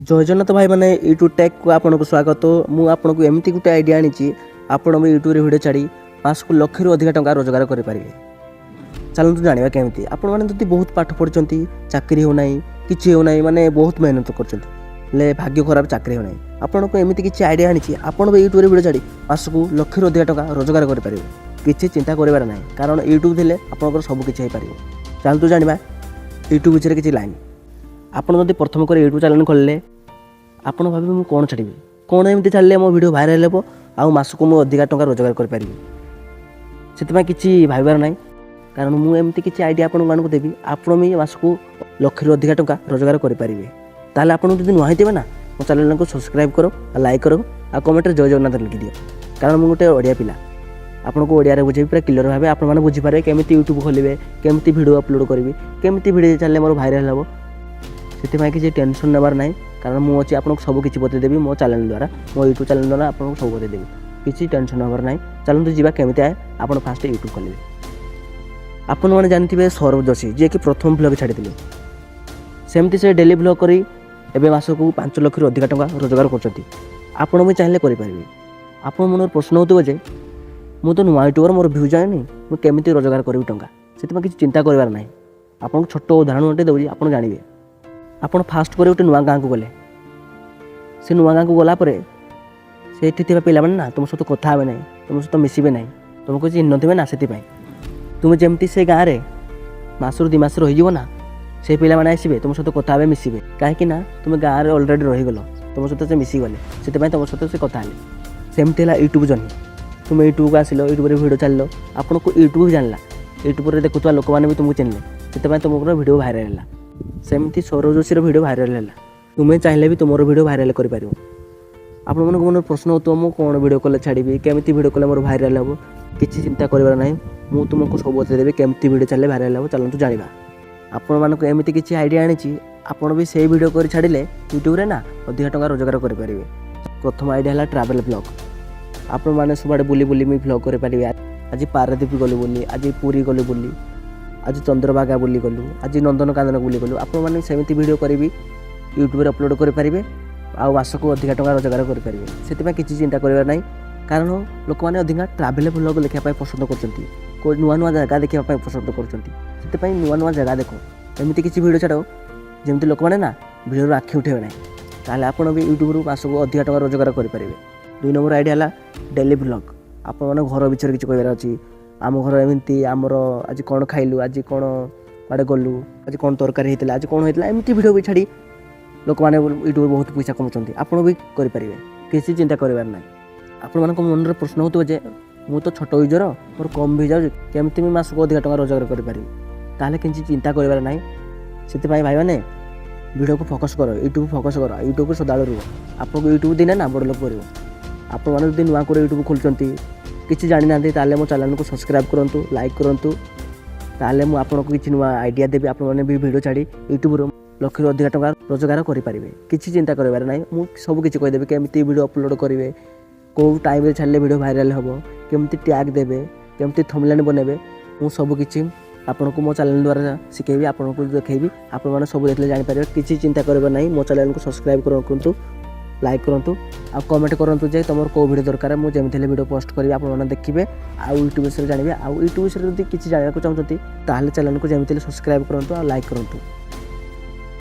जय जगन्नाथ भाई मैंने यूट्यूब टैग को आपको स्वागत। मुझे आपको एमती गोटे आइडिया आनी आपण यूट्यूब वीडियो छाड़ी मास को लक्ष रु अधिक टंका रोजगार करेंगे। चलते जाना केमी आपण मैंने बहुत पाठ पढ़ी चाकरी होना कि होना माने बहुत मेहनत कर भाग्य खराब चाकरी होना आपन को एमती किसी आइडिया आनी आपण यूट्यूब वीडियो छाड़ी मास को लक्ष रु अधिक टंका रोजगार करेंगे। किसी चिंता करार ना कारण यूट्यूब थे आपंकर सबकि हो पार। चलतु जाना यूट्यूब विषय किसी लाइन आपड़ जब प्रथम कर यूट्यूब चैनल खोलिले आपड़ भावे मुझे कौन छाड़ी कौन एमती छाड़े मो वीडियो भाइराल हो आउ मास को मुझे अधिक टंका रोजगार करें से किसी भाबार ना कारण मुझे एमती किसी आइडिया आपको देवी आपण भी मास को लक्ष रु अधिक टंका रोजगार करेंगे। ताल आप नुआ थे ना मो चैनल को सब्सक्राइब करो लाइक करो आ कमेंट जय जगन्नाथ लिखि दियो कारण मुझे गोटे ओडिया पिला आपको ओडिया बुझे पूरा क्लियर भाव आपने बुझीपारे केमी यूट्यूब खोलेंगे केमी वीडियो अपलोड करी केमी वीडियो चैनल मोर भाइराल हम से किसी टेंशन नेबार ना कारण मुझे आपको सब किसी बतईदेवी मो चैनल द्वारा मो यूट्यूब चैनल द्वारा आपको सब बतईदेवी किसी टेंशन होबार ना। चलते जावा केमी आए आप फास्ट यूट्यूब खोलेंगे। आपण मैंने जानते सौरभ जोशी जी कि प्रथम ब्लॉग छाड़ी सेमती से डेली ब्लॉग करी एवं मास को 5 लाख रु अधिक टंका रोजगार कर भी चाहिए करेंगे। आप मन प्रश्न होते मुझे तो नुआ यूट्यूबर मोर भ्यू जाए मुझे केमी रोजगार करी टंका से किसी चिंता करार ना। आपको छोट उदाहरण गोटे दूसरी आप जानवे आप फास्ट पर गोटे नुआ गाँव को गले से नुआ गाँव को गलापर से पे ना तुम सहित कथा हे ना तुम सहित मिसबे ना तुमको चिन्ह थे ना से तुम्हें जमती से गाँव में मसरू 2 मास रहीजना से पे आसवे तुम सहित कथा हे मिसबे कहीं तुम गाँव में अलरेडी रहीगल तुम सहित से मिसीगले से तुम सहित से कथा सेमती है यूट्यूब जर्नी तुम यूट्यूब को आसिल यूट्यूब वीडियो चल आपको यूट्यूब जानला यूट्यूब देखुवा लोक मैंने भी तुमको चिन्हले से तुम वीडियो भाइराल है। सेमती सौरभ जोशी वीडियो भाइराल है तुम्हें चाहिए भी तुम वीडियो भाइराल कर आपण मन प्रश्न हो मुझे कौन वीडियो कले छाड़ी केमी वीडियो कले मोर भाइराल हम किसी चिंता करार ना मुझे तुमको सब बतईदेवी केमी वीडियो चले भाइराल हम। चलते जाना आपण मानक एमती किसी आइडिया आनी आपड़ भी से वीडियो कर छाड़े यूट्यूब रे ना अधिक टंका रोजगार करेंगे। प्रथम आइडिया है ट्रावेल ब्लॉग आपण मैंने सब बुली बुली मुझे ब्लॉग करेंगे। आज पारादीप गलु बुली आज पुरी गलु बुली आज चंद्रभागा बुली गलु आज नंदनकानन बुली गलु आपने सेमती वीडियो करी यूट्यूब अपलोड करेंगे आउ मास को अधिक टंका रोजगार करेंगे। से किसी चिंता करार ना कारण लोक मैंने अधिक ट्रावेल ब्लॉग लिखापी पसंद कर नुआ नुआ जगह देखापी पसंद कर नुआ नुआ जगह देख एमती किसी वीडियो छाड़ जमी लोक मैंने ना वीडियो आखि उठे ना ताल आप यूट्यूब मास को अधिक टंका रोजगार करेंगे। 2 नंबर आइडिया है डेली ब्लॉग आप घर विषय किसी कहार अच्छी आम घर एमती आमर आज कौन खाइलु आज कौन कड़े गलु आज कौन तरकारी होता आज कौन होता एमती वीडियो भी छाड़ी लोक मैंने यूट्यूब बहुत पैसा कमाते आपड़ भी करेंगे किसी चिंता करार ना। आपण मन में प्रश्न हो मुझे तो छोट यूजर मोर कम भी जाऊँ केमी मास को अधिक टंका रोजगार करें किसी चिंता करार ना। से भाई मैंने वीडियो को फोकस करो यूट्यूब फोकस करो यूट्यूब को सदा रुह आपको यूट्यूब दिने ना बड़ लोग कर आपण मैंने नुआ को यूट्यूब खोलुँच किसी जानी ना मो चैनल को सब्सक्राइब करूँ लाइक करूँ ताले मुझे आपको किसी नुआ आइडिया देवी आपने भी वीडियो छाड़ी यूट्यूब लक्ष रु अधिक टंका रोजगार करेंगे। किसी चिंता करार ना मुझे सब किसी कहीदेवी केमी वीडियो अपलोड करेंगे कौ टाइम छाड़े वीडियो भाइराल हम केमती टैग देवे केमती थंबनेल बनेबे मुझे सब किसी आपको मो चैनल द्वारा शिखेबी आपको देखी आपने सब देखते जापर किसी चिंता करार ना। मो चैनल को सब्सक्राइब करूँ लाइक करूँ आ कमेंट करूँ जे तुम कौ वीडियो दरकार मुझे जमी वीडियो पोस्ट करी आपने देखिए आउ यूट्यूब विषय जानवे आउ यूट्यूब विषय किसी जानना चाहते चैनल को जमी सब्सक्राइब करूँ लाइक करूँ।